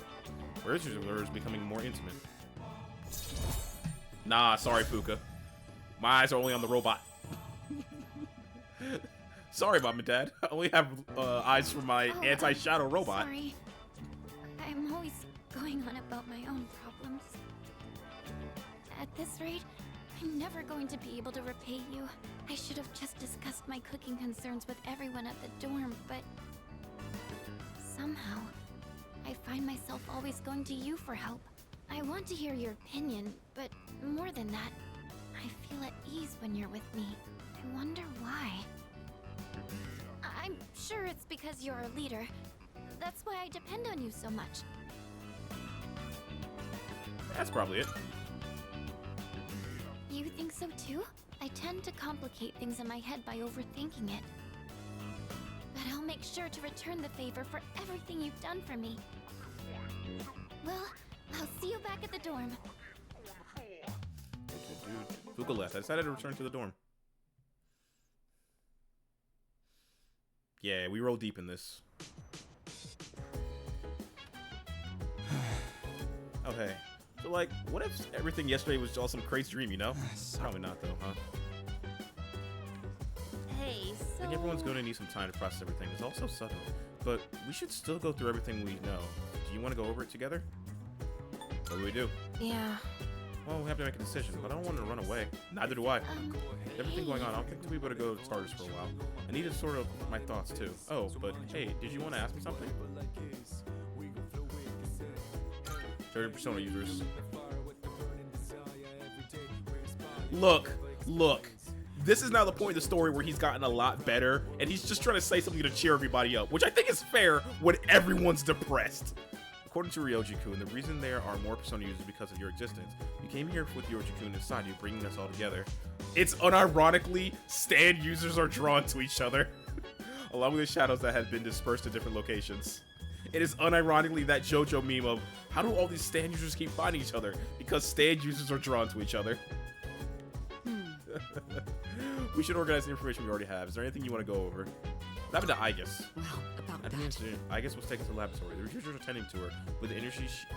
Where's your is becoming more intimate? Nah, sorry, Fuka. My eyes are only on the robot. Sorry, Mom and Dad. I only have eyes for my anti-shadow robot. Sorry. I'm always going on about my own problems. At this rate, I'm never going to be able to repay you. I should have just discussed my cooking concerns with everyone at the dorm, but... somehow, I find myself always going to you for help. I want to hear your opinion, but more than that, I feel at ease when you're with me. I wonder why. I'm sure it's because you're our leader. That's why I depend on you so much. That's probably it. You think so too? I tend to complicate things in my head by overthinking it. But I'll make sure to return the favor for everything you've done for me. Well, I'll see you back at the dorm. Fuka left. I decided to return to the dorm. Yeah, we roll deep in this. Okay. So, like, what if everything yesterday was all some crazy dream, you know? Probably not, though, huh? Hey, I think everyone's going to need some time to process everything. It's all so sudden. But we should still go through everything we know. Do you want to go over it together? What do we do? Yeah. Well, we have to make a decision, but I don't want to run away. Neither do I. Everything going on, I don't think we'll be able to go to starters for a while. I need to sort of my thoughts, too. Oh, but hey, did you want to ask me something? 30 Persona users. Look. This is now the point of the story where he's gotten a lot better, and he's just trying to say something to cheer everybody up, which I think is fair when everyone's depressed. According to Ryoji-kun, the reason there are more Persona users is because of your existence. You came here with Ryoji-kun inside you, bringing us all together. It's unironically, stand users are drawn to each other, along with the shadows that have been dispersed to different locations. It is unironically that JoJo meme of, how do all these stand users keep finding each other? Because stand users are drawn to each other. We should organize the information we already have. Is there anything you want to go over? What happened to Aigis? Well, about At the incident, Aigis was taken to the laboratory. The researchers are tending to her. With the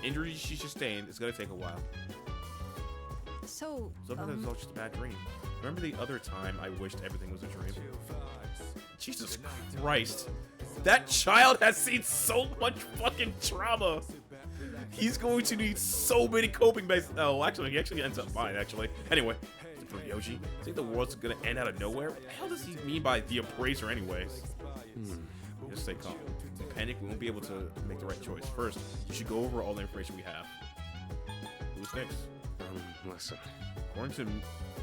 injuries she sustained, it's going to take a while. So, Something that's all just a bad dream. Remember the other time I wished everything was a dream? Jesus Christ. That child has seen so much fucking trauma. He's going to need so many coping mechanisms. Oh, actually, he actually ends up fine, actually. Anyway, for Yoji, think the world's gonna end out of nowhere? What the hell does he mean by the appraiser anyways? Just stay calm. If you panic, we won't be able to make the right choice. First, we should go over all the information we have. Who's Nyx? Listen. According to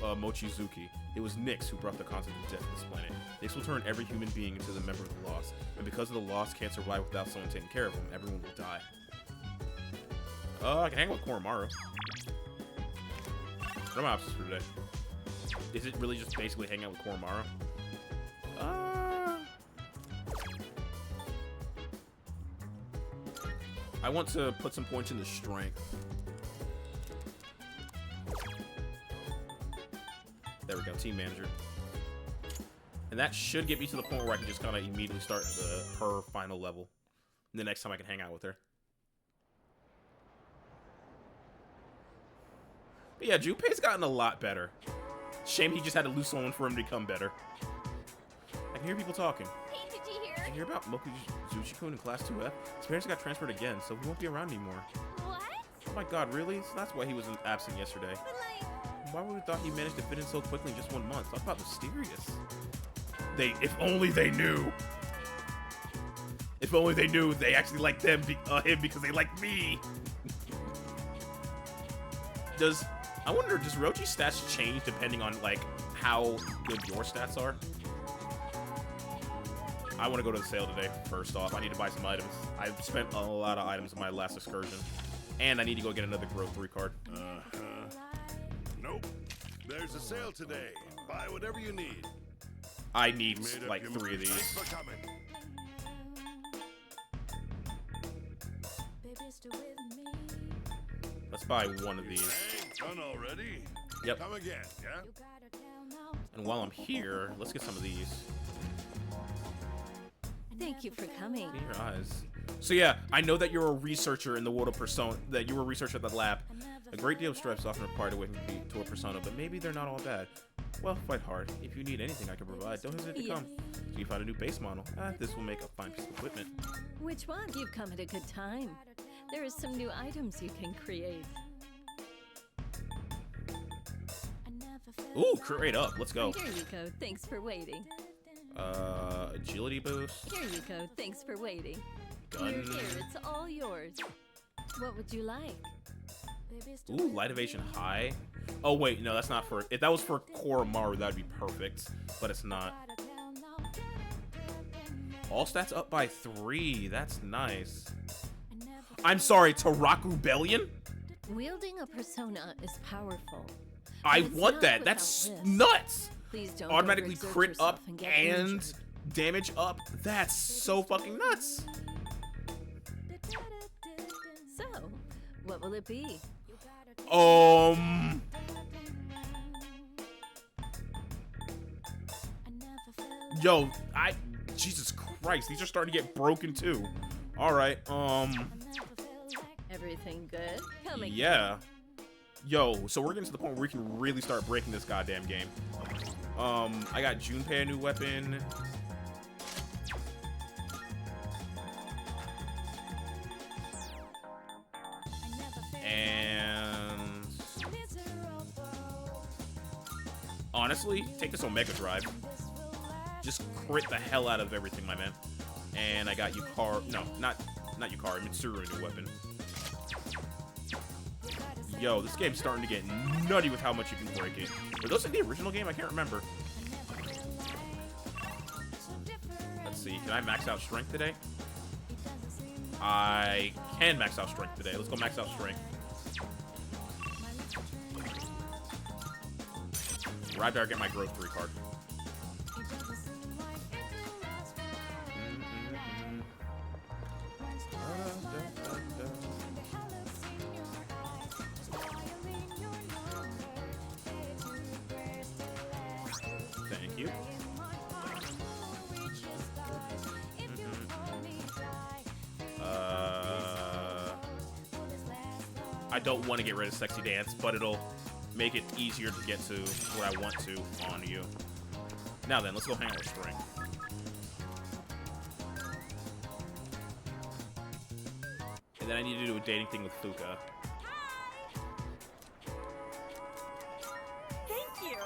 Mochizuki, it was Nyx who brought the concept of death to this planet. Nyx will turn every human being into the member of the Lost, and because of the Lost can't survive without someone taking care of them, everyone will die. I can hang with Koromaru. What are my options for today? Is it really just basically hang out with Koromaru? I want to put some points into strength. There we go, team manager. And that should get me to the point where I can just kind of immediately start her final level. And the next time I can hang out with her. But yeah, Junpei's gotten a lot better. Shame he just had to lose someone for him to become better. I can hear people talking. Hey, did you hear? Did you hear about Mochizuki-kun in Class 2F? His parents got transferred again, so he won't be around anymore. What? Oh my god, really? So that's why he was absent yesterday. But like... Why would we thought he managed to fit in so quickly in just 1 month? Talk about mysterious. If only they knew. If only they knew they actually liked him because they like me. I wonder, does Rochi's stats change depending on, like, how good your stats are? I want to go to the sale today, first off. I need to buy some items. I've spent a lot of items in my last excursion. And I need to go get another Growth 3 card. Nope. There's a sale today. Buy whatever you need. I need, like, 3 of these. Thanks for coming. Let's buy one of these. Dang, done already? Yep. Come again, yeah? And while I'm here, let's get some of these. Thank you for coming. In your eyes. So yeah, I know that you're a researcher in the world of Persona, that you were a researcher at the lab. A great deal of stripes often required to awaken to a persona, but maybe they're not all bad. Well, fight hard. If you need anything I can provide, don't hesitate to come. So you found a new base model. This will make a fine piece of equipment. Which one? You've come at a good time. There are some new items you can create. Ooh, create up. Let's go. Here you go. Thanks for waiting. Agility boost. Here you go. Thanks for waiting. Gun. You're here. It's all yours. What would you like? Ooh, light evasion high. Oh wait, no, that's not for. If that was for Koromaru, that'd be perfect. But it's not. All stats up by 3. That's nice. I'm sorry, Taraku Bellion? Wielding a persona is powerful. I But it's want not that. without That's this. nuts. Please don't Automatically overexert crit yourself up and get and injured. damage up. That's so fucking nuts. So, what will it be? Yo, Jesus Christ, these are starting to get broken too. All right, Everything good? Come again. yeah. Yo, so we're getting to the point where we can really start breaking this goddamn game. I got Junpei a new weapon. And honestly, take this Omega Drive. Just crit the hell out of everything, my man. And I got Yukari. No, not Yukari. Mitsuru a new weapon. Yo, this game's starting to get nutty with how much you can break it. Were those in the original game? I can't remember. Let's see. Can I max out strength today? I can max out strength today. Let's go max out strength. Right there, I get my growth 3 card. Thank you. I don't want to get rid of Sexy Dance, but it'll make it easier to get to what I want to on you. Now then, let's go hang out with String. And then I need to do a dating thing with Fuka. Thank you.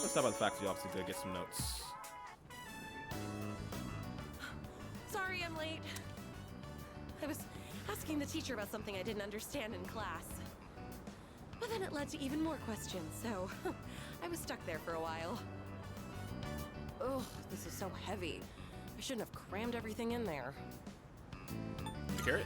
Let's talk about the fact that you obviously did get some notes. Sorry I'm late. I was asking the teacher about something I didn't understand in class. But then it led to even more questions, so I was stuck there for a while. Ugh, this is so heavy. I shouldn't have crammed everything in there. You hear it?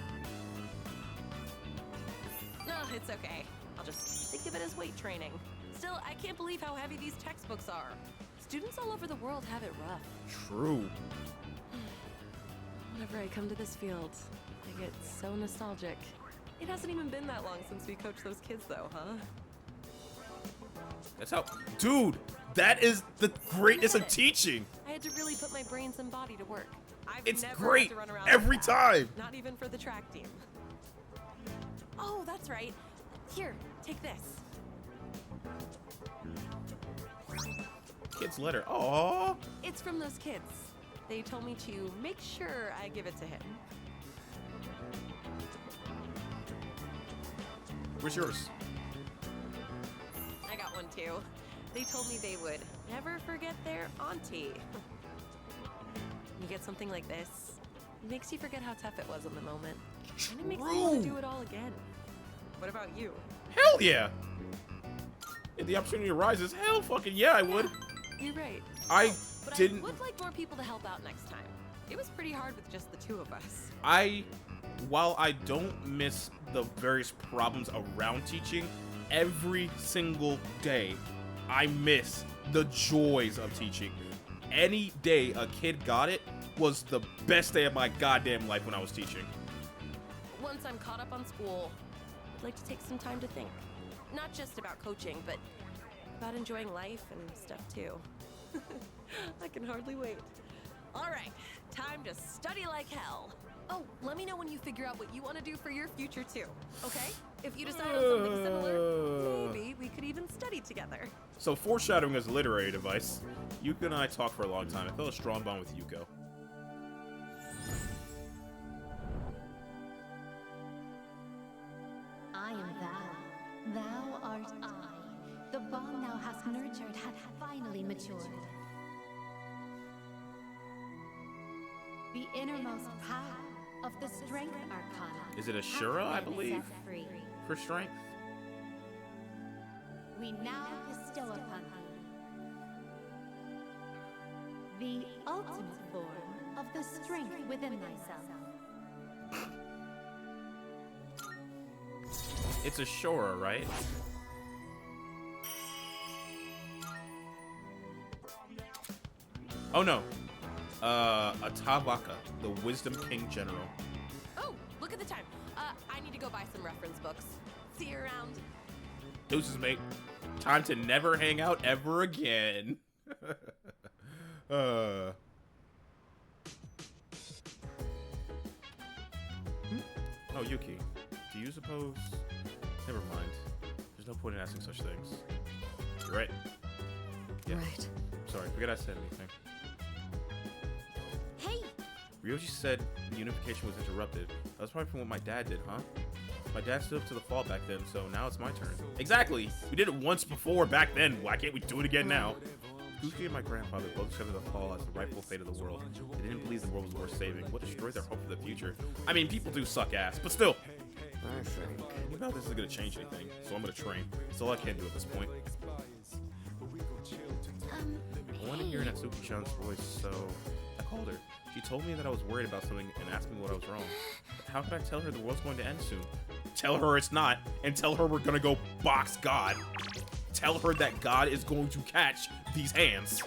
No, it's okay. I'll just think of it as weight training. Still, I can't believe how heavy these textbooks are. Students all over the world have it rough. True. Whenever I come to this field, I get so nostalgic. It hasn't even been that long since we coached those kids though, huh? That's how... Dude, that is the greatness of teaching. I had to really put my brains and body to work. I've It's never great had to run around every like that. time. Not even for the track team. Oh, that's right. Here, take this. Kid's letter. Aww. It's from those kids. They told me to make sure I give it to him. Where's yours? I got one too. They told me they would never forget their auntie. You get something like this, it makes you forget how tough it was in the moment. And it makes you want to do it all again. What about you? Hell yeah. If the opportunity arises, hell fucking yeah, I would. You're right. But didn't... I would like more people to help out next time. It was pretty hard with just the two of us. While I don't miss the various problems around teaching, every single day I miss the joys of teaching. Any day a kid got it was the best day of my goddamn life when I was teaching. once I'm caught up on school, I'd like to take some time to think. Not just about coaching, but about enjoying life and stuff too. I can hardly wait. All right, time to study like hell. Oh, let me know when you figure out what you want to do for your future too, okay? If you decide on something similar, maybe we could even study together. So foreshadowing is a literary device. Yuko and I talked for a long time. I felt a strong bond with Yuko. I am thou. Thou art I. The bond thou hast nurtured hath finally matured. The innermost power of the Strength Arcana. Is it Ashura, I hath been believe, set free. for strength? We now bestow upon thee the ultimate form of the strength within thyself. It's Ashura, right? Oh no. Atavaka, the Wisdom King General. Oh, look at the time. I need to go buy some reference books. See you around. Deuces, mate. Time to never hang out ever again. Oh, Yuki. Do you suppose... Never mind. There's no point in asking such things. You're right. Yeah. Right. Sorry, forget I said anything. Hey! Ryoji said the unification was interrupted. That was probably from what my dad did, huh? My dad stood up to the fall back then, so now it's my turn. Exactly! We did it once before back then. Why can't we do it again now? Kusuke and my grandfather both accepted the fall as the rightful fate of the world. They didn't believe the world was worth saving. What destroyed their hope for the future? I mean, people do suck ass, but still. I think. What about this isn't gonna change anything? So I'm gonna train. That's all I can do at this point. I want to hear Natsuki-chan's voice, so I called her. She told me that I was worried about something and asked me what I was wrong. But how could I tell her the world's going to end soon? Tell her it's not, and tell her we're gonna go box God. Tell her that God is going to catch these hands.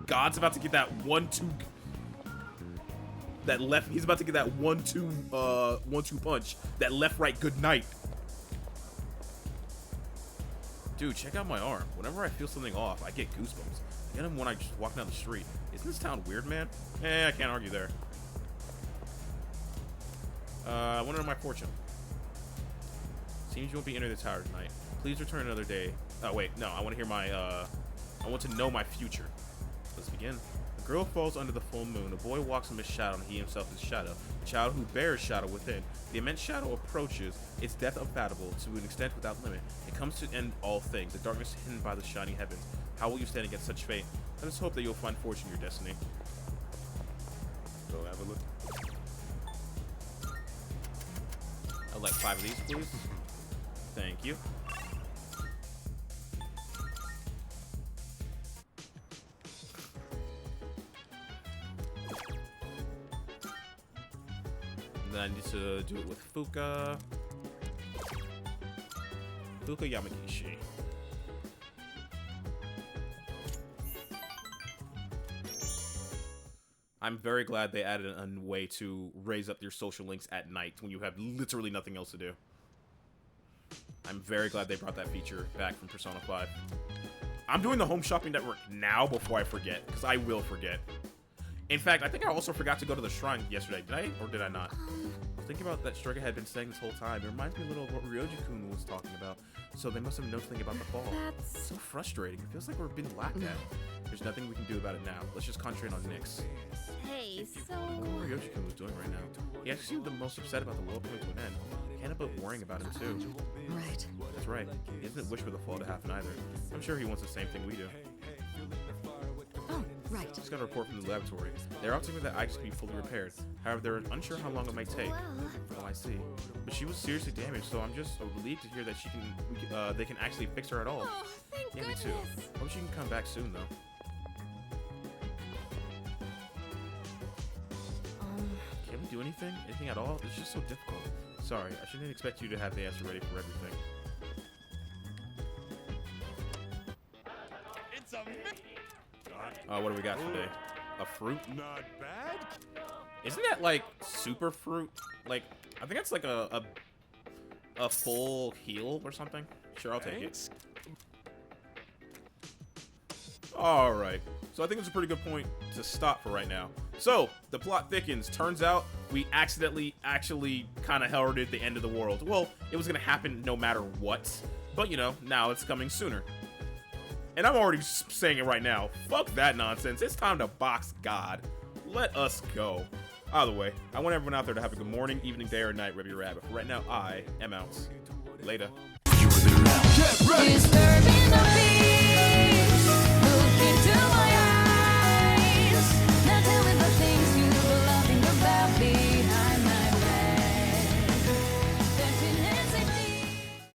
God's about to get that 1-2 that left. He's about to get that 1-2 punch. That left right good night. Dude, check out my arm. Whenever I feel something off, I get goosebumps. I get them when I just walk down the street. Isn't this town weird, man? I can't argue there. I want to know my fortune. Seems you won't be entering the tower tonight. Please return another day. Oh, wait. No, I want to hear my, I want to know my future. Let's begin. A girl falls under the full moon. A boy walks in his shadow, and he himself is shadow. A child who bears shadow within. The immense shadow approaches, its depth unfathomable to an extent without limit. It comes to end all things, the darkness hidden by the shining heavens. How will you stand against such fate? Let us hope that you'll find fortune in your destiny. Go have a look. I'd like 5 of these, please. Thank you. Then I need to do it with Fuka. Fuka Yamagishi. I'm very glad they added a way to raise up your social links at night when you have literally nothing else to do. I'm very glad they brought that feature back from Persona 5. I'm doing the home shopping network now before I forget, because I will forget. In fact, I think I also forgot to go to the shrine yesterday. Did I? Or did I not? I was thinking about that Striga had been saying this whole time. It reminds me a little of what Ryoji-kun was talking about. So they must have known something about the fall. That's so frustrating. It feels like we're being laughed at. There's nothing we can do about it now. Let's just concentrate on Nyx. Hey, so... I wonder what Ryoji-kun was doing right now. He actually seemed the most upset about the world coming to an end. Can't help but worrying about him too. Right. That's right. He doesn't wish for the fall to happen either. I'm sure he wants the same thing we do. Oh, right. Just got a report from the laboratory. They're optimistic that Ike can be fully repaired. However, they're unsure how long it might take. Oh, I see. But she was seriously damaged, so I'm just relieved to hear that they can actually fix her at all. Oh, thank Yeah, goodness. me too. Hope she can come back soon, though. Can we do anything? Anything at all? It's just so difficult. Sorry, I shouldn't expect you to have the answer ready for everything. It's a What do we got today? a fruit. Not bad. Isn't that like super fruit? Like, I think that's like a full heal or something. Sure, I'll take it. All right. So I think it's a pretty good point to stop for right now. So the plot thickens. Turns out we accidentally actually kind of heralded the end of the world. Well, it was going to happen no matter what. But, you know, now it's coming sooner. And I'm already saying it right now. Fuck that nonsense. It's time to box God. Let us go. Either way, I want everyone out there to have a good morning, evening, day, or night, Ribby Rabbit. For right now, I am out. Later. Disturbing the peace. Look into my eyes. Now tell me the things you were loving about me.